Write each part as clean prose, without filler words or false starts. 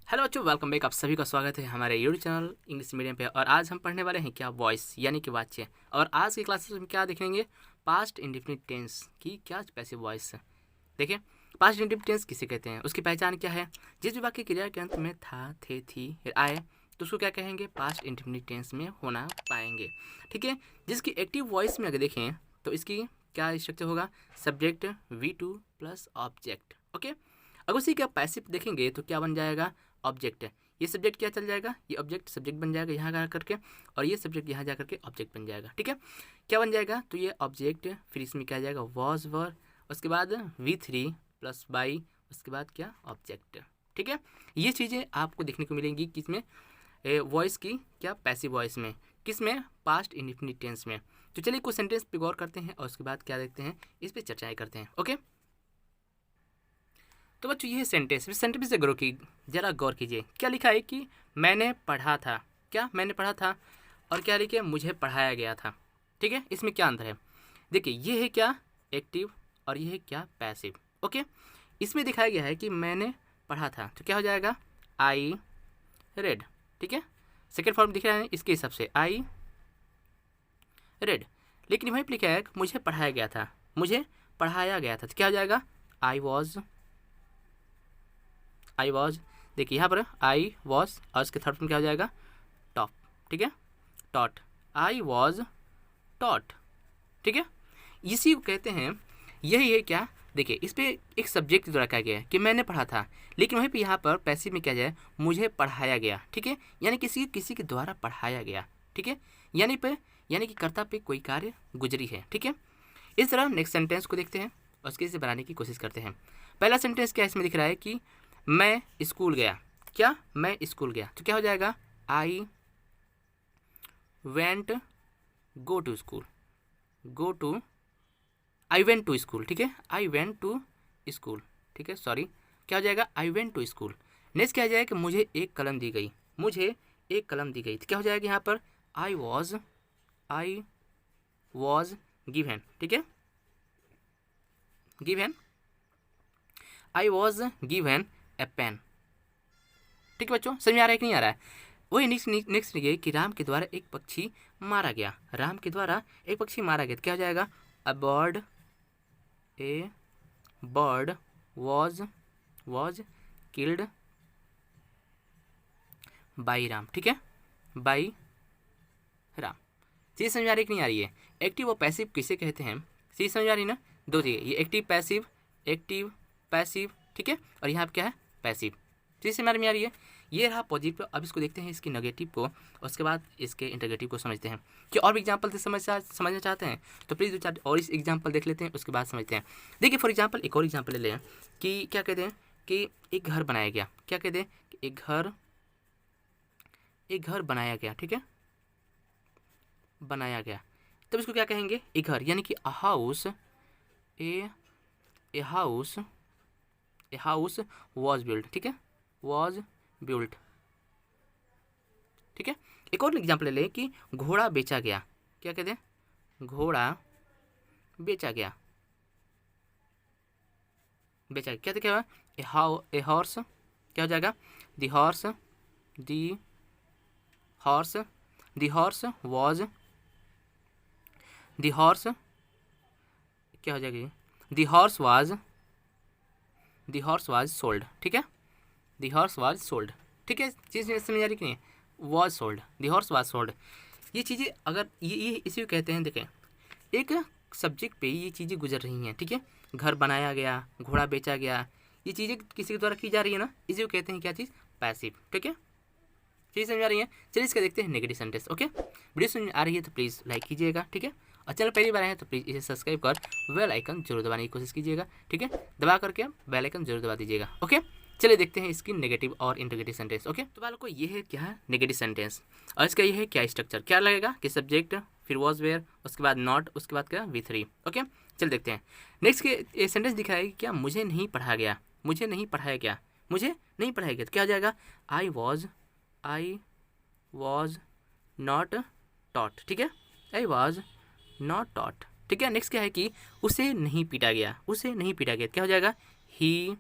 Hello बच्चों, welcome back. आप सभी का स्वागत है हमारे यूट्यूब चैनल इंग्लिश मीडियम पे। और आज हम पढ़ने वाले हैं क्या, वॉइस यानी कि वाच्य। और आज की क्लासेस में क्या देखेंगे, पास्ट इंडेफिनिट टेंस की क्या पैसिव वॉइस है। देखिए, पास्ट इंडेफिनिट टेंस किसे कहते हैं, उसकी पहचान क्या है। जिस भी वाक्य क्रिया के अंत में था, थे, थी, आए तो उसको क्या कहेंगे, पास्ट इंडेफिनिट टेंस में होना पाएंगे। ठीक है, जिसकी एक्टिव वॉइस में अगर देखें तो इसकी क्या स्ट्रक्चर होगा, subject V2 plus object. Okay, अगर उसी का पैसिव देखेंगे तो क्या बन जाएगा, ऑब्जेक्ट है। ये सब्जेक्ट क्या चल जाएगा, ये ऑब्जेक्ट सब्जेक्ट बन जाएगा यहाँ जा करके, और ये सब्जेक्ट यहाँ जा करके ऑब्जेक्ट बन जाएगा। ठीक है, क्या बन जाएगा, तो ये ऑब्जेक्ट, फिर इसमें क्या आ जाएगा, वॉज वर, उसके बाद V3 प्लस बाई, उसके बाद क्या, ऑब्जेक्ट। ठीक है, ये चीज़ें आपको देखने को मिलेंगी किसमें, वॉइस की क्या, पैसिव वॉइस में, किसमें, पास्ट इंडेफिनिट टेंस में। तो चलिए कुछ सेंटेंस पे गौर करते हैं और उसके बाद क्या देखते हैं, इस पर चर्चाएं करते हैं। ओके, तो बच्चों ये सेंटेंस, इस सेंटेंस से जरा गौर कीजिए। क्या लिखा है कि मैंने पढ़ा था, क्या मैंने पढ़ा था, और क्या लिखे, मुझे पढ़ाया गया था। ठीक है, इसमें क्या अंतर है, देखिए ये है क्या, एक्टिव, और ये है क्या, पैसिव। ओके, इसमें दिखाया गया है कि मैंने पढ़ा था तो क्या हो जाएगा, आई रेड। ठीक है, सेकेंड फॉर्म दिख रहा है इसके हिसाब से, आई रेड। लेकिन वहीं पर लिखा है मुझे पढ़ाया गया था, मुझे पढ़ाया गया था तो क्या हो जाएगा, आई वॉज। आई वॉज, देखिए यहाँ पर आई वॉज और उसके थर्ड फॉर्म क्या हो जाएगा, टॉप। ठीक है, टॉट, आई वॉज टॉट। ठीक है, इसी को कहते हैं, यही है क्या, देखिए इस पर एक सब्जेक्ट द्वारा कहा गया है कि मैंने पढ़ा था, लेकिन वहीं पे यहाँ पर पैसिव में क्या जाए, मुझे पढ़ाया गया। ठीक है, यानी किसी के द्वारा पढ़ाया गया। ठीक है, यानी कि कर्ता पे कोई कार्य गुजरी है। ठीक है, इस तरह नेक्स्ट सेंटेंस को देखते हैं और उसके से बनाने की कोशिश करते हैं। पहला सेंटेंस क्या इसमें दिख रहा है कि मैं स्कूल गया, क्या, मैं स्कूल गया तो क्या हो जाएगा, I went, go to school, go to, I went to school. ठीक है, आई वेंट टू स्कूल। ठीक है, सॉरी, क्या हो जाएगा, I went to school. Next क्या हो जाएगा कि मुझे एक कलम दी गई, मुझे एक कलम दी गई तो क्या हो जाएगा यहाँ पर, आई वॉज गिवन। ठीक है, given, I was given a pen. ठीक है बच्चों, समझ में आ रहा है कि नहीं आ रहा है। वही नेक्स्ट ये कि राम के द्वारा एक पक्षी मारा गया, राम के द्वारा एक पक्षी मारा गया तो क्या हो जाएगा, a bird was killed by Ram. ठीक है, बाई राम। चीज़ समझ आ रही कि नहीं आ रही है। एक्टिव और पैसिव किसे कहते हैं, चीज़ समझ आ रही है ना, दो चीज़ें, ये एक्टिव पैसिव। ठीक है, और यहाँ पर क्या है, पैसिव। चीज़ समझ में आ रही है। ये रहा पॉजिटिव। अब इसको देखते हैं इसकी नेगेटिव को, उसके बाद इसके इंटरगेटिव को समझते हैं। कि और भी एग्जाम्पल से समझना चाहते हैं तो प्लीज़ 2-4 और इस एग्जाम्पल देख लेते हैं, उसके बाद समझते हैं। देखिए फॉर एग्जाम्पल एक और एग्जाम्पल ले लें कि क्या कहते हैं कि एक घर बनाया गया, क्या कहते हैं कि एक घर बनाया गया। ठीक है, बनाया गया, तब इसको क्या कहेंगे, एक घर, यानी कि अ हाउस वॉज बिल्ड। ठीक है, वॉज बिल्ट। ठीक है, एक और एग्जाम्पल ले लें कि घोड़ा बेचा गया, क्या कहते हैं, घोड़ा बेचा गया, क्या क्या हुआ, ए हॉर्स, क्या हो जाएगा, the horse was, the horse क्या हो जाएगा, द हॉर्स वाज सोल्ड। ठीक है, द हॉर्स वाज सोल्ड। ठीक है, चीज़ समझ आ रही कि नहीं, was sold, the horse was sold. ये चीज़ें अगर ये इसी को कहते हैं, देखें एक सब्जेक्ट पे ये चीज़ें गुजर रही हैं। ठीक है, घर बनाया गया, घोड़ा बेचा गया, ये चीज़ें किसी के द्वारा की जा रही है ना, इसी को कहते हैं क्या चीज़, पैसिव। ठीक है, चीज़ समझ आ रही है। चलिए इसका देखते हैं नेगेटिव सेंटेंस। ओके, वीडियो समझ आ रही है तो प्लीज़ लाइक कीजिएगा। ठीक है, और चैनल पहली बार आए हैं तो प्लीज़ इसे सब्सक्राइब कर बेल आइकन जरूर दबाने की कोशिश कीजिएगा। ठीक है, दबा करके बेल आइकन जरूर दबा दीजिएगा। ओके, चलिए देखते हैं इसकी नेगेटिव और इंटरगेटिव सेंटेंस। ओके, तो बालों को ये है क्या है, नेगेटिव सेंटेंस, और इसका ये है क्या स्ट्रक्चर, क्या लगेगा कि सब्जेक्ट, फिर वॉज वेयर, उसके बाद नॉट, उसके बाद क्या, V3। ओके, चल देखते हैं। नेक्स्ट के सेंटेंस दिखा है कि क्या, मुझे नहीं पढ़ाया गया, मुझे नहीं पढ़ाया गया तो क्या हो जाएगा, आई वॉज नॉट टॉट। ठीक है, आई वॉज नॉट टॉट। ठीक है, नेक्स्ट क्या है कि उसे नहीं पीटा गया, क्या हो जाएगा, ही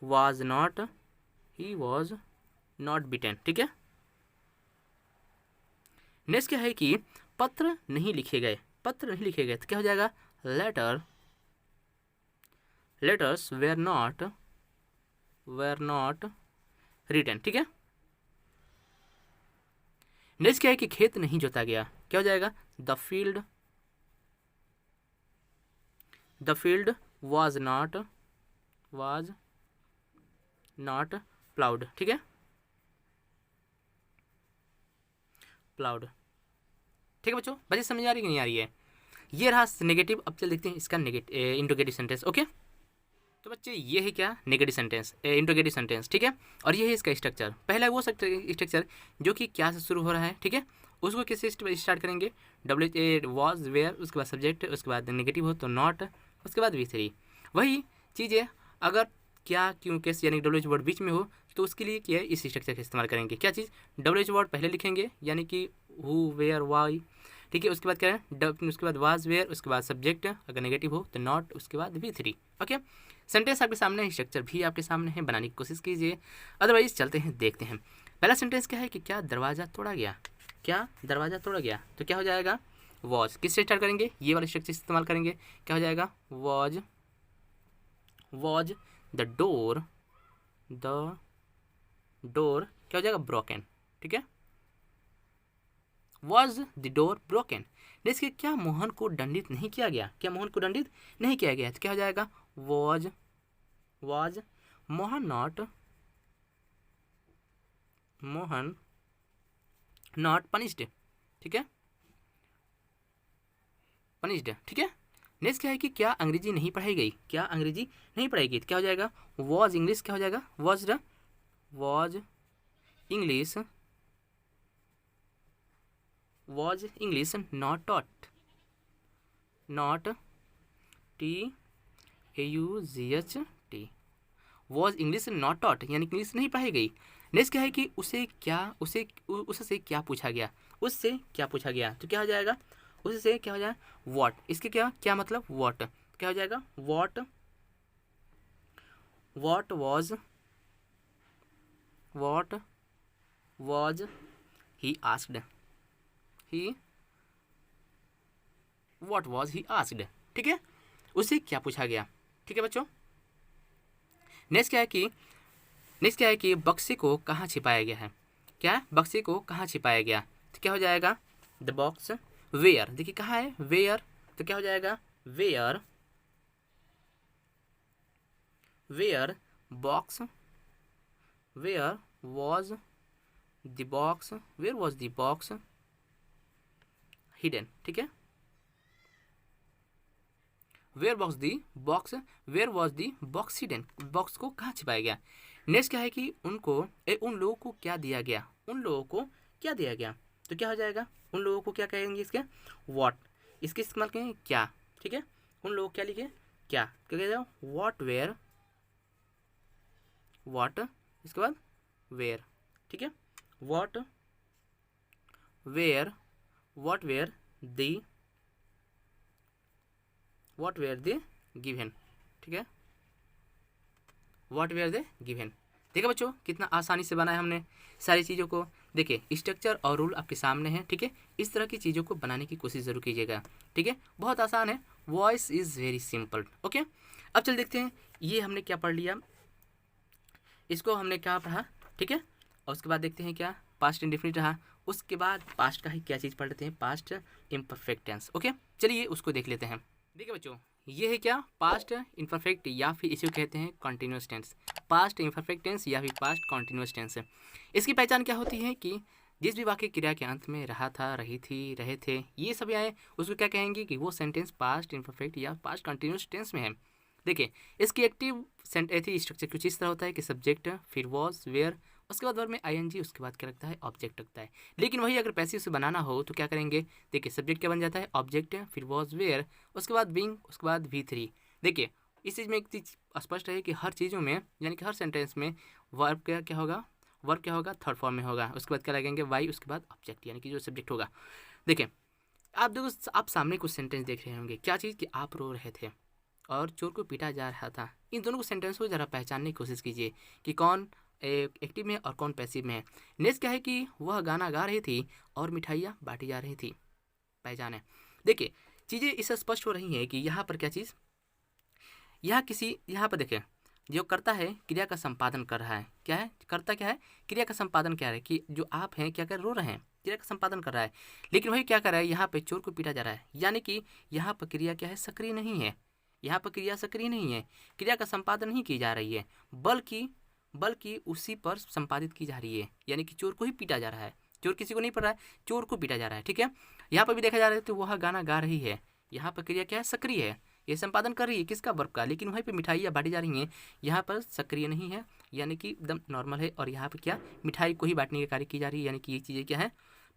वॉज नॉट बीटन, ठीक है। नेक्स्ट क्या है कि पत्र नहीं लिखे गए, पत्र नहीं लिखे गए तो क्या हो जाएगा, लेटर्स वेर नॉट रिटन, ठीक है। नेक्स्ट क्या है कि खेत नहीं जोता गया, क्या हो जाएगा, the field was not ploughed, ठीक है, प्लाउड, ठीक है बच्चों। बच्चे समझ आ रही है कि नहीं आ रही है, ये रहा नेगेटिव। अब चल देखते हैं इसका इंट्रोगेटिव सेंटेंस, ओके। तो बच्चे ये है क्या, नेगेटिव सेंटेंस, इंट्रोगेटिव सेंटेंस, ठीक है। और ये है इसका स्ट्रक्चर। पहला वो स्ट्रक्चर जो कि क्या से शुरू हो रहा है, ठीक है, उसको किससे स्टार्ट करेंगे, WH वाज वेयर, उसके बाद सब्जेक्ट, उसके बाद नेगेटिव हो तो नॉट, उसके बाद V3। वही चीज़ें अगर क्या, क्यों, कैसे यानी WH वर्ड बीच में हो तो उसके लिए क्या है, इस स्ट्रक्चर का इस्तेमाल करेंगे। क्या चीज़, WH वर्ड पहले लिखेंगे यानी कि हु, वेयर, वाई, ठीक है। उसके बाद क्या है, उसके बाद वाज वेयर, उसके बाद सब्जेक्ट, अगर नेगेटिव हो तो नॉट, उसके बाद V3, ओके। सेंटेंस आपके सामने है, स्ट्रक्चर भी आपके सामने है, बनाने की कोशिश कीजिए। अदरवाइज चलते हैं, देखते हैं। पहला सेंटेंस क्या है कि क्या दरवाज़ा तोड़ा गया, क्या दरवाज़ा तोड़ा गया, तो क्या हो जाएगा, वॉज। किससे स्टार्ट करेंगे, ये वाले स्ट्रक्चर इस्तेमाल करेंगे, क्या हो जाएगा, वॉज द डोर क्या हो जाएगा, ब्रोकन, ठीक है, वॉज द डोर ब्रोकन। देखिए क्या मोहन को दंडित नहीं किया गया, क्या मोहन को दंडित नहीं किया गया, तो क्या हो जाएगा, वॉज मोहन नॉट पनिश्ड, ठीक है, पनिश्ड, ठीक है। नेक्स्ट क्या है कि क्या अंग्रेजी नहीं पढ़ाई गई, क्या अंग्रेजी नहीं पढ़ाई गई, तो क्या हो जाएगा, वॉज इंग्लिश, क्या हो जाएगा, was English not taught, not TAUGHT, was English not taught यानी इंग्लिश नहीं पढ़ाई गई। नेक्स्ट क्या है कि उससे क्या पूछा गया, उससे क्या पूछा गया, तो क्या हो जाएगा, उससे क्या हो जाएगा, वॉट। इसके क्या क्या मतलब, वॉट, क्या हो जाएगा, what was he asked, what was he asked, ठीक है, उससे क्या पूछा गया, ठीक है बच्चों। नेक्स्ट क्या है कि बक्से को कहाँ छिपाया गया है, क्या बक्से को कहाँ छिपाया गया, तो क्या हो जाएगा, द बॉक्स वेयर। देखिए कहाँ है, वेयर, तो क्या हो जाएगा, where box, where was the box hidden, ठीक है, where was the box hidden, box को कहाँ छिपाया गया। नेक्स्ट क्या है कि उन लोगों को क्या दिया गया, तो क्या हो जाएगा, उन लोगों को क्या कहेंगे, इसके व्हाट, इसके इस्तेमाल करेंगे क्या, ठीक है, उन लोगों क्या लिखे, क्या कह जाओ, व्हाट, इसके बाद वेयर, ठीक है, व्हाट वेयर द गिवन, ठीक है, व्हाट वेयर द गिवन। देखा बच्चों कितना आसानी से बनाया हमने सारी चीज़ों को। देखिए स्ट्रक्चर और रूल आपके सामने हैं, ठीक है, इस तरह की चीज़ों को बनाने की कोशिश जरूर कीजिएगा, ठीक है, बहुत आसान है, voice is very simple, okay. अब चल देखते हैं ये हमने क्या पढ़ लिया, इसको हमने क्या पढ़ा, ठीक है, और उसके बाद देखते हैं क्या पास्ट इंडेफिनिट रहा, उसके बाद पास्ट का ही क्या चीज़ पढ़ लेते हैं, पास्ट इम्परफेक्ट टेंस, ओके। चलिए उसको देख लेते हैं। देखिए बच्चों ये है क्या, पास्ट इम्परफेक्ट या फिर इसे कहते हैं continuous tense, past imperfect tense या फिर पास्ट कॉन्टिन्यूस टेंस। इसकी पहचान क्या होती है कि जिस भी वाक्य क्रिया के अंत में रहा था, रही थी, रहे थे, ये सभी आए, उसको क्या कहेंगे कि वो सेंटेंस पास्ट इम्परफेक्ट या पास्ट कॉन्टिन्यूस टेंस में है। देखिए इसकी एक्टिव स्ट्रक्चर कुछ इस तरह होता है कि सब्जेक्ट, फिर वॉज, वेयर, उसके बाद वर्ब में ING, उसके बाद क्या रखता है, ऑब्जेक्ट रखता है। लेकिन वही अगर पैसिव से बनाना हो तो क्या करेंगे, देखिए सब्जेक्ट क्या बन जाता है, ऑब्जेक्ट, फिर वॉज, वेयर, उसके बाद बीइंग, उसके बाद V3। देखिए इस चीज़ में एक चीज़ स्पष्ट है कि हर चीज़ों में यानी कि हर सेंटेंस में वर्ब क्या होगा, थर्ड फॉर्म में होगा, उसके बाद क्या लगेंगे वाई, उसके बाद ऑब्जेक्ट यानी कि जो सब्जेक्ट होगा। देखिए आप देखो, आप सामने कुछ सेंटेंस देख रहे होंगे, क्या चीज़ कि आप रो रहे थे और चोर को पीटा जा रहा था। इन दोनों को सेंटेंस को ज़रा पहचानने की कोशिश कीजिए कि कौन एक्टिव में और कौन पैसिव में है। नेक्स्ट क्या है कि वह गाना गा रही थी और मिठाइयाँ बांटी जा रही थी। पहचान है। देखिए चीज़ें इससे स्पष्ट हो रही हैं कि यहाँ पर क्या चीज़, यहाँ पर देखें जो करता है क्रिया का संपादन कर रहा है, क्या है करता, क्या है क्रिया का संपादन, क्या है कि जो आप हैं क्या कर रो रहे हैं, क्रिया का संपादन कर रहा है। लेकिन वही क्या कर रहा है, यहाँ पे चोर को पीटा जा रहा है, यानी कि यहाँ पर क्रिया क्या है, सक्रिय नहीं है। यहाँ पर क्रिया सक्रिय नहीं है, क्रिया का संपादन नहीं की जा रही है, बल्कि उसी पर संपादित की जा रही है, यानी कि चोर को ही पीटा जा रहा है। चोर किसी को नहीं पड़ रहा है, चोर को पीटा जा रहा है। ठीक है, यहाँ पर भी देखा जा रहा है तो वह गाना गा रही है, यहाँ पर क्रिया क्या है, सक्रिय है, ये संपादन कर रही है किसका, वर्ब का। लेकिन वहीं पे मिठाइयाँ बांटी जा रही हैं, यहाँ पर सक्रिय नहीं है, यानी कि एकदम नॉर्मल है। और यहाँ पे क्या, मिठाई को ही बांटने का कार्य की जा रही है, यानी कि ये चीज़ें क्या है,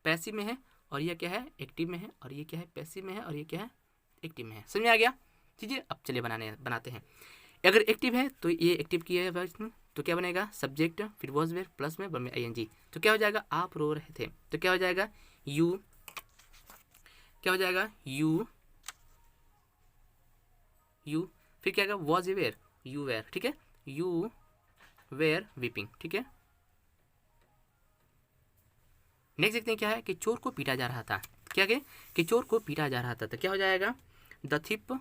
पैसिव में है, और ये क्या है, एक्टिव में है, और ये क्या है, पैसिव में है, और ये क्या है, एक्टिव में है। समझ में आ गया चीज़ें। अब चलिए बनाते हैं। अगर एक्टिव है तो ये एक्टिव की है तो क्या बनेगा, सब्जेक्ट फिर वॉज वेयर प्लस में वर्ब में आईएनजी। तो क्या हो जाएगा, आप रो रहे थे, तो क्या हो जाएगा, यू, क्या हो जाएगा, यू, फिर क्या होगा, वॉज वेयर, यू वेयर। ठीक है, यू वेयर वीपिंग। ठीक है, नेक्स्ट देखते हैं क्या है कि चोर को पीटा जा रहा था। क्या कि चोर को पीटा जा रहा था, तो क्या हो जाएगा, द थिप,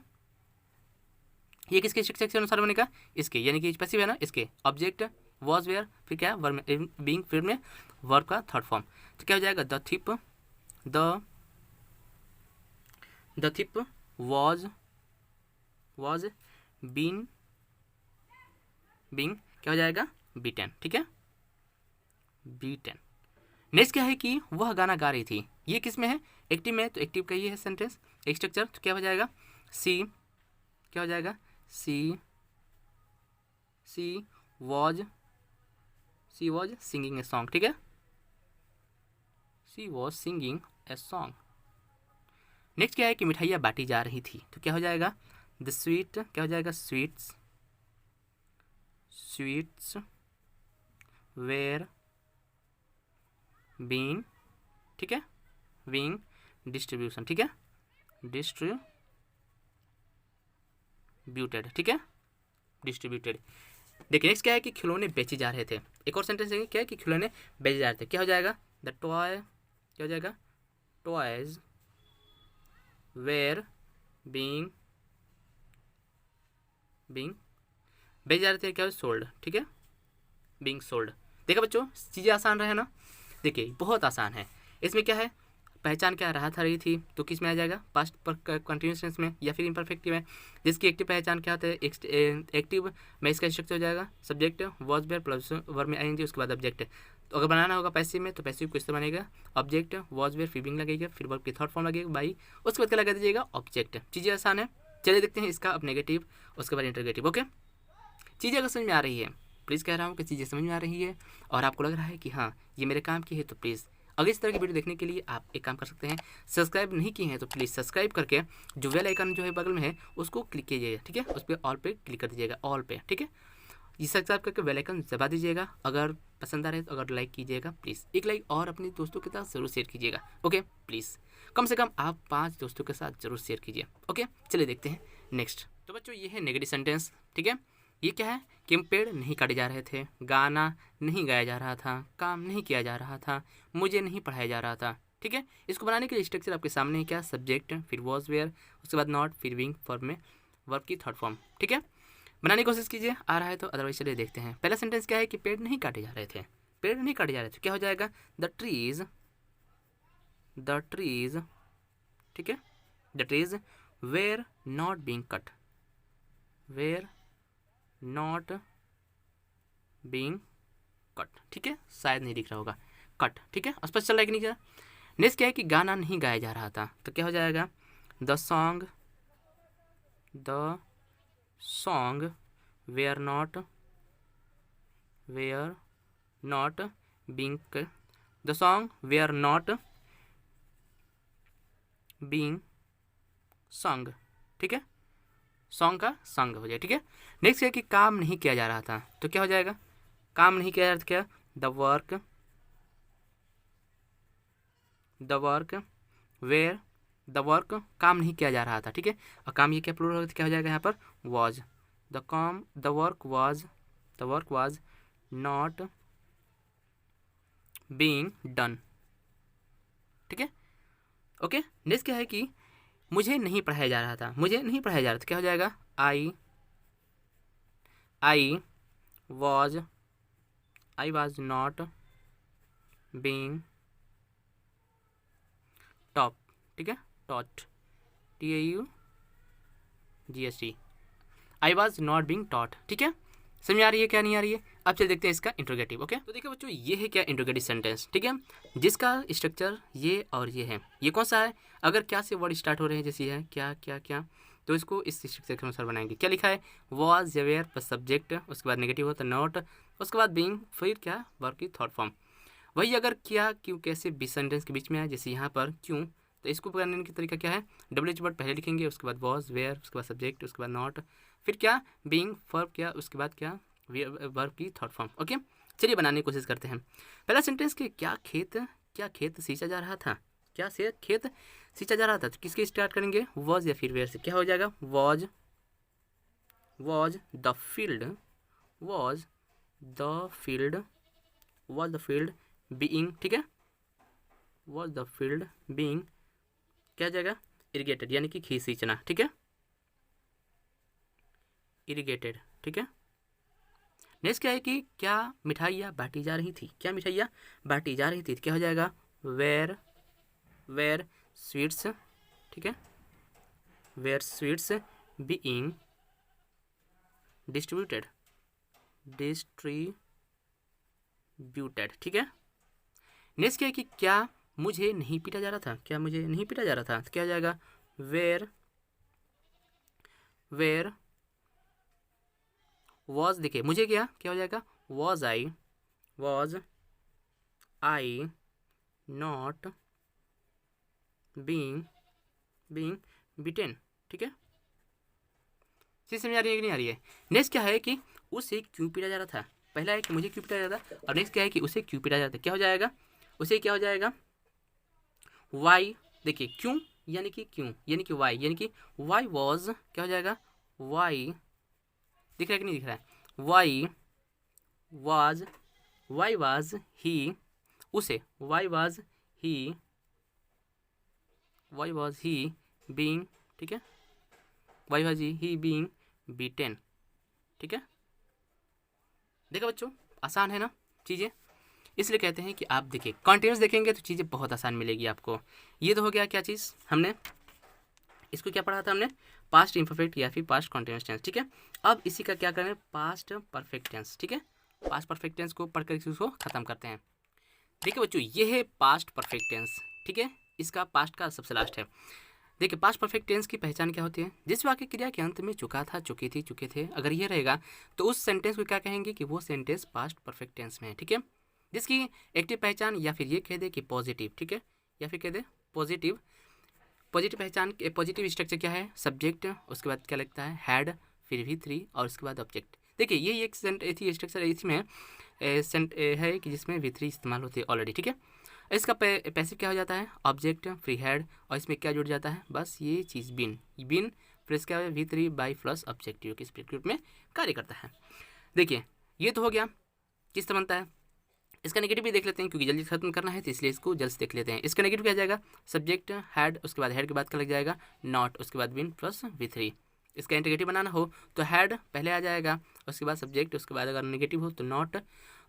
ये किसके शिक्षक के अनुसार बनेगा, इसके, यानी कि पैसिव है ना, इसके ऑब्जेक्ट वॉज वेयर, फिर क्या है वर्ब में बीइंग, फिर में वर्ब का थर्ड फॉर्म। तो क्या हो जाएगा, द थिप वॉज बीइंग, क्या हो जाएगा, बीटन। ठीक है, बीटन। नेक्स्ट क्या है कि वह गाना गा रही थी, ये किस में है, एक्टिव में, तो एक्टिव का ही है सेंटेंस स्ट्रक्चर। तो क्या हो जाएगा, सी, क्या हो जाएगा, she was singing a song. ठीक है, she was singing a song. Next क्या है कि मिठाइयाँ बांटी जा रही थी, तो क्या हो जाएगा, द स्वीट, क्या हो जाएगा, स्वीट्स वेयर बीइंग, ठीक है, बीइंग डिस्ट्रीब्यूशन। ठीक है, डिस्ट्रीब्यूटेड। ठीक है, डिस्ट्रीब्यूटेड। देखिए नेक्स्ट क्या है कि खिलौने बेचे जा रहे थे। एक और सेंटेंस है क्या है कि खिलौने बेचे जा रहे थे। क्या हो जाएगा, द टॉय, क्या हो जाएगा, टॉयज वेयर बीइंग बेचे जा रहे थे, क्या सोल्ड। ठीक है, बीइंग सोल्ड। देखा बच्चों, चीज़ें आसान रहे ना, देखिए बहुत आसान है। इसमें क्या है, पहचान क्या रहा था, रही थी, तो किस में आ जाएगा, पास्ट पर कंटिन्यूस टेंस में या फिर इम्परफेक्टिव है। जिसकी एक्टिव पहचान क्या होता है, एक्टिव में इसका स्ट्रक्चर हो जाएगा subject was were plus verb में आएंगे, उसके बाद ऑब्जेक्ट। तो अगर बनाना होगा पैसिव में, तो पैसिव को इस तरह बनेगा, ऑब्जेक्ट वॉज वेयर फिर बीइंग लगेगा, फिर वर्ब की थर्ड फॉर्म लगेगा बाई, उसके बाद क्या लगा दीजिएगा, ऑब्जेक्ट। चीज़ें आसान है। चलिए देखते हैं इसका अब नेगेटिव, उसके बाद इंटरगेटिव। ओके, चीज़ें अगर समझ में आ रही है, प्लीज़ कह रहा हूँ कि चीज़ें समझ में आ रही है और आपको लग रहा है कि हाँ ये मेरे काम की है, तो प्लीज़ अगर इस तरह की वीडियो देखने के लिए आप एक काम कर सकते हैं, सब्सक्राइब नहीं किए हैं तो प्लीज़ सब्सक्राइब करके जो बेल आइकन जो है बगल में है उसको क्लिक कीजिएगा। ठीक है, उस पर ऑल पे क्लिक कर दीजिएगा, ऑल पे। ठीक है, ये सब्सक्राइब करके बेल आइकन दबा दीजिएगा। अगर पसंद आ रहे तो अगर लाइक कीजिएगा, प्लीज़ एक लाइक, और अपने दोस्तों के साथ ज़रूर शेयर कीजिएगा। ओके, प्लीज़ कम से कम आप 5 दोस्तों के साथ ज़रूर शेयर कीजिए। ओके, चलिए देखते हैं नेक्स्ट। तो बच्चों ये है नेगेटिव सेंटेंस। ठीक है, ये क्या है कि पेड़ नहीं काटे जा रहे थे, गाना नहीं गाया जा रहा था, काम नहीं किया जा रहा था, मुझे नहीं पढ़ाया जा रहा था। ठीक है, इसको बनाने के लिए स्ट्रक्चर आपके सामने है, क्या, सब्जेक्ट फिर वॉज वेयर, उसके बाद नॉट फिर बीइंग फॉर्म में वर्ब की थर्ड फॉर्म। ठीक है, बनाने की कोशिश कीजिए, आ रहा है तो, अदरवाइज चलिए देखते हैं। पहला सेंटेंस क्या है कि पेड़ नहीं काटे जा रहे थे, पेड़ नहीं काटे जा रहे थे, क्या हो जाएगा, द ट्रीज, ठीक है, the trees were not being cut, were not being cut. ठीक है, शायद नहीं दिख रहा होगा, कट। ठीक है, स्पष्ट चल रहा है कि नहीं क्या। नेक्स्ट क्या है कि गाना नहीं गाया जा रहा था, तो क्या हो जाएगा, the song were not being, the song were not being song. ठीक है, सॉन्ग का संग हो जाए। ठीक है, नेक्स्ट है कि काम नहीं किया जा रहा था, तो क्या हो जाएगा, काम नहीं किया जा रहा था, क्या, the work were, the work काम नहीं किया जा रहा था। ठीक है, और काम ये क्या प्लूरल, क्या हो जाएगा यहाँ पर, was, the work was not being done, ठीक है। ओके, नेक्स्ट क्या है कि मुझे नहीं पढ़ाया जा रहा था, मुझे नहीं पढ़ाया जा रहा था, क्या हो जाएगा, I was not being top, ठीक है, taught, TAUGST, I was not being taught, ठीक है। समझ आ रही है क्या नहीं आ रही है? अब चल देखते हैं इसका इंट्रोगेटिव। ओके, तो देखिए बच्चों, ये है क्या इंट्रोगेटिव सेंटेंस, ठीक है, जिसका स्ट्रक्चर ये और ये है। ये कौन सा है? अगर क्या से वर्ड स्टार्ट हो रहे हैं, जैसे है क्या क्या क्या, तो इसको इस स्ट्रक्चर के अनुसार बनाएंगे। क्या लिखा है, वॉज वेयर पर सब्जेक्ट, उसके बाद नेगेटिव होता है नॉट, उसके बाद बीइंग, फिर क्या, वर्ब की थर्ड फॉर्म। वही अगर क्या क्यों कैसे भी सेंटेंस के बीच में है, जैसे यहाँ पर क्यों, तो इसको करने का तरीका क्या है, WH वर्ड पहले लिखेंगे, उसके बाद वॉज वेयर, उसके बाद सब्जेक्ट, उसके बाद नॉट, फिर क्या, बीइंग, वर्ब क्या, उसके बाद क्या, वर्ब की थर्ड फॉर्म। ओके, चलिए बनाने की कोशिश करते हैं। पहला सेंटेंस के क्या खेत सींचा जा रहा था, क्या से खेत सींचा जा रहा था, तो किसके स्टार्ट करेंगे, वॉज या फिर वेयर से। क्या हो जाएगा, was the field, was the field being, ठीक है, वॉज द फील्ड बीइंग, क्या जाएगा, इरिगेटेड, यानी कि खेत सींचना, ठीक है, इरिगेटेड, ठीक है। नेक्स्ट क्या है कि क्या मिठाइयाँ बांटी जा रही थी, क्या मिठाइयाँ बांटी जा रही थी, क्या हो जाएगा, वेर स्वीट्स, ठीक है, वेर स्वीट्स बीइंग डिस्ट्रीब्यूटेड, ठीक है। नेक्स्ट क्या है कि क्या मुझे नहीं पीटा जा रहा था, क्या मुझे नहीं पीटा जा रहा था, तो क्या हो जाएगा, वेर वॉज, देखिए मुझे क्या हो जाएगा, was I not being beaten, ठीक है। चीज समझ आ रही है कि नहीं आ रही है? नेक्स्ट क्या है कि उसे क्यों पीटा जा रहा था, पहला है कि मुझे क्यों पीटा जा रहा था, और नेक्स्ट क्या है कि उसे क्यों पीटा जा रहा था, क्या हो जाएगा, उसे क्या हो जाएगा, वाई, देखिए क्यों यानी कि वाई, यानी कि वाई वॉज, क्या हो जाएगा, वाई, दिख रहा है कि नहीं दिख रहा है, वाई वाज ही, उसे वाई वाज ही बीइंग, ठीक है, why was he being beaten, ठीक है। देखा बच्चों, आसान है ना चीज़ें, इसलिए कहते हैं कि आप देखिए कॉन्टिन्यूस देखेंगे तो चीज़ें बहुत आसान मिलेगी आपको। ये तो हो गया क्या चीज़, हमने इसको क्या पढ़ा था, हमने पास्ट इम्परफेक्ट या फिर पास्ट कॉन्टिन्यूस टेंस, ठीक है। अब इसी का क्या करें, पास्ट परफेक्ट टेंस, ठीक है। पास्ट परफेक्ट टेंस को पढ़कर इसको खत्म करते हैं। देखिए बच्चों, ये है पास्ट परफेक्ट टेंस, ठीक है, इसका पास्ट का सबसे लास्ट है। देखिए पास्ट परफेक्ट टेंस की पहचान क्या होती है, जिस वाक्य क्रिया के अंत में चुका था, चुकी थी, चुके थे, अगर ये रहेगा तो उस सेंटेंस को क्या कहेंगे कि वो सेंटेंस पास्ट परफेक्ट टेंस में है, ठीक है। जिसकी एक्टिव पहचान या फिर ये कह दे कि पॉजिटिव, ठीक है, या फिर कह दे पॉजिटिव पहचान, पॉजिटिव स्ट्रक्चर क्या है, सब्जेक्ट, उसके बाद क्या लगता है, हैड, फिर V3 और उसके बाद ऑब्जेक्ट। देखिए ये एक स्ट्रक्चर इसमें है कि जिसमें V3 इस्तेमाल होती है ऑलरेडी, ठीक है। इसका पैसिव क्या हो जाता है, ऑब्जेक्ट, फ्री हैड, और इसमें क्या जुड़ जाता है, बस ये चीज़ बिन प्लस क्या है, V3 बाई प्लस ऑब्जेक्ट, जो कि स्प्लिट में कार्य करता है। देखिए ये तो हो गया, किस तरह बनता है। इसका नेगेटिव भी देख लेते हैं, क्योंकि जल्दी खत्म करना है तो इसलिए इसको जल्द से देख लेते हैं। इसका नेगेटिव क्या जाएगा, सब्जेक्ट हैड, उसके बाद हैड के बाद क्या लग जाएगा, नॉट, उसके बाद बिन प्लस V3। इसका इंटीग्रेटिव बनाना हो तो हैड पहले आ जाएगा, उसके बाद सब्जेक्ट, उसके बाद अगर नेगेटिव हो तो नॉट,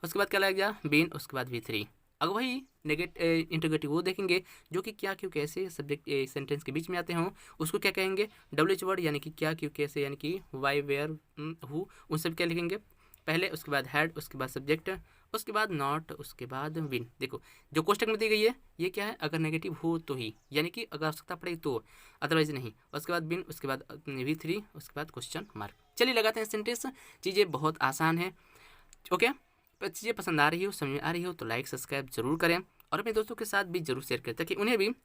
उसके बाद क्या लग जाएगा, बिन, उसके बाद V3। अगर वही इंटीग्रेटिव वो देखेंगे जो कि क्या क्यों कैसे सब्जेक्ट सेंटेंस के बीच में आते हों, उसको क्या कहेंगे, WH वर्ड, यानी कि क्या क्यों कैसे, यानी कि वाई वेयर हु, उन सब क्या लिखेंगे पहले, उसके बाद हैड, उसके बाद सब्जेक्ट, उसके बाद नॉट, उसके बाद विन। देखो जो कोष्टक में दी गई है ये क्या है, अगर नेगेटिव हो तो ही, यानी कि अगर आवश्यकता पड़े तो, अदरवाइज नहीं। उसके बाद बिन, उसके बाद V3, उसके बाद क्वेश्चन मार्क। चलिए लगाते हैं सेंटेंस, चीज़ें बहुत आसान है। ओके, चीज़ें पसंद आ रही हो, समझ में आ रही हो तो लाइक सब्सक्राइब जरूर करें, और अपने दोस्तों के साथ भी जरूर शेयर करें, ताकि उन्हें भी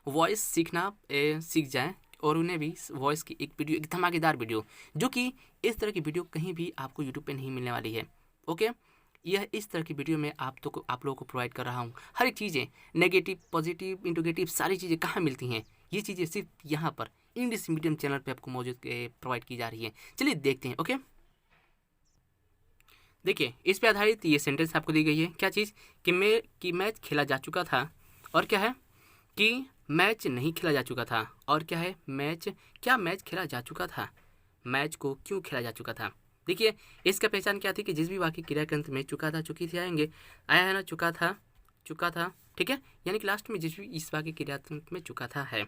वॉइस सीखना सीख जाएँ, और उन्हें भी वॉइस की एक वीडियो, एक धमाकेदार वीडियो, जो कि इस तरह की वीडियो कहीं भी आपको यूट्यूब पे नहीं मिलने वाली है। ओके, यह इस तरह की वीडियो में आप लोगों को प्रोवाइड कर रहा हूँ। हर एक चीज़ें नेगेटिव, पॉजिटिव, इंटीग्रेटिव, सारी चीज़ें कहाँ मिलती हैं, ये चीज़ें सिर्फ यहाँ पर इंग्लिश मीडियम चैनल पे आपको मौजूद प्रोवाइड की जा रही है। चलिए देखते हैं। ओके, देखिए इस पे आधारित ये सेंटेंस आपको दी गई है। क्या चीज़ कि मैच खेला जा चुका था, और क्या है कि मैच नहीं खेला जा चुका था, और क्या है मैच खेला जा चुका था, मैच को क्यों खेला जा चुका था। देखिए इसका पहचान क्या थी कि जिस भी वाक्य क्रिया के अंत में चुका था चुकी थी आएंगे, आया है ना, चुका था, ठीक है, यानी कि लास्ट में जिस भी इस वाक्य क्रिया के अंत में चुका था है।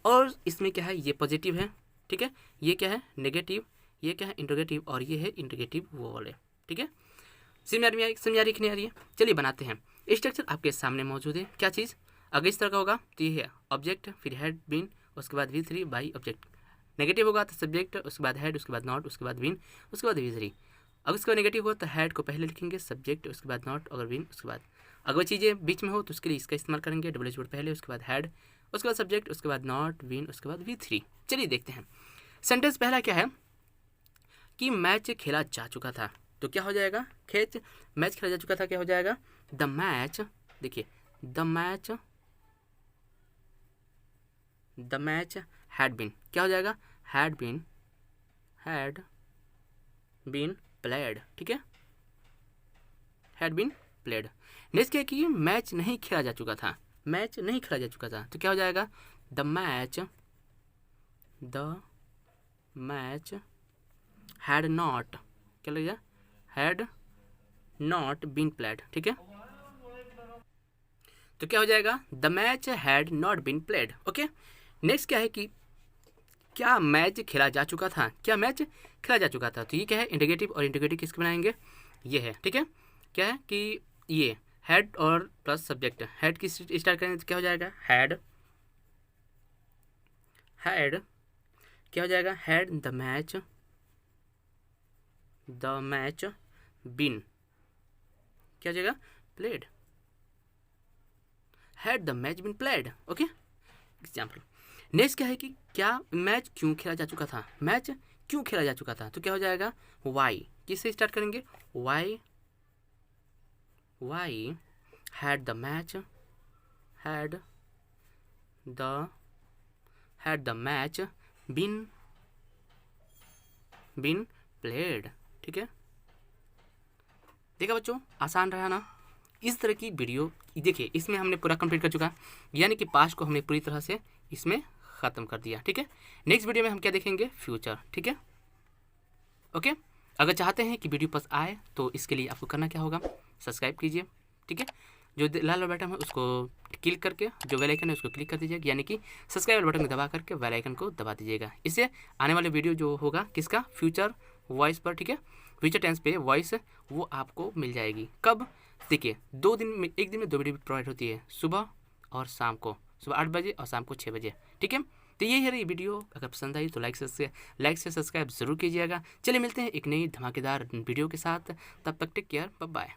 और इसमें क्या है, ये पॉजिटिव है, ठीक है, ये क्या है नेगेटिव, ये क्या है इंटरोगेटिव, और ये है इंटरोगेटिव वो वाले, ठीक है। समझ आ रही है। चलिए बनाते हैं। स्ट्रक्चर आपके सामने मौजूद है। क्या चीज़ अगर इस तरह का होगा तो ये है ऑब्जेक्ट, फिर हैड बीन, उसके बाद V3 बाई ऑब्जेक्ट। नेगेटिव होगा तो सब्जेक्ट, उसके बाद हैड, उसके बाद नॉट, उसके बाद बीन, उसके बाद V3। अगर उसका नेगेटिव हो तो हैड को पहले लिखेंगे, सब्जेक्ट, उसके बाद नॉट, अगर बीन उसके बाद। अगर वो चीज़ें बीच में हो तो उसके लिए इसका इस्तेमाल करेंगे, डब्ल्यू वर्ड पहले, उसके बाद हैड, उसके बाद सब्जेक्ट, उसके बाद नॉट, बीन, उसके बाद V3। चलिए देखते हैं। सेंटेंस पहला क्या है कि मैच खेला जा चुका था, तो क्या हो जाएगा, मैच खेला जा चुका था, क्या हो जाएगा द मैच। देखिए द मैच हैड बीन, क्या हो जाएगा हैड बीन प्लेड, ठीक है, हैड बीन प्लेड। नेक्स्ट क्या है कि मैच नहीं खेला जा चुका था, तो क्या हो जाएगा द मैच हैड नॉट, क्या लगेगा हैड नॉट बीन प्लेड, ठीक है। तो क्या हो जाएगा the match had not been played, okay. Next क्या है कि क्या मैच खेला जा चुका था, तो ये क्या है इंटीग्रेटिव, और इंटीग्रेटिव किसके बनाएंगे, ये है, ठीक है। क्या है कि ये हैड और प्लस सब्जेक्ट, हैड की स्टार्ट करेंगे तो क्या हो जाएगा हैड, क्या हो जाएगा हैड द मैच बीन, क्या हो जाएगा played, had the match been played, okay. Example. Next क्या है कि क्या मैच क्यों खेला जा चुका था, तो क्या हो जाएगा वाई, किससे स्टार्ट करेंगे, why had the match been played, ठीक है। देखा बच्चों, आसान रहा ना। इस तरह की वीडियो देखिए, इसमें हमने पूरा कंप्लीट कर चुका, यानी कि पास्ट को हमने पूरी तरह से इसमें ख़त्म कर दिया, ठीक है। नेक्स्ट वीडियो में हम क्या देखेंगे, फ्यूचर, ठीक है, ओके। अगर चाहते हैं कि वीडियो पसंद आए तो इसके लिए आपको करना क्या होगा, सब्सक्राइब कीजिए, ठीक है। जो लाल वाला बटन है उसको क्लिक करके, जो बेल आइकन है उसको क्लिक कर दीजिएगा, यानी कि सब्सक्राइब बटन को दबा करके बेल आइकन को दबा दीजिएगा। इससे आने वाले वीडियो जो होगा किसका, फ्यूचर वॉइस पर, ठीक है, फ्यूचर टेंस पे वॉइस वो आपको मिल जाएगी। कब, देखिए एक दिन में 2 वीडियो प्रोवाइड होती है, सुबह और शाम को, सुबह 8 बजे और शाम को 6 बजे, ठीक है। तो यही है वीडियो, अगर पसंद आई तो लाइक से सब्सक्राइब जरूर कीजिएगा। चलिए मिलते हैं एक नई धमाकेदार वीडियो के साथ, तब तक टेक केयर, बाय बाय।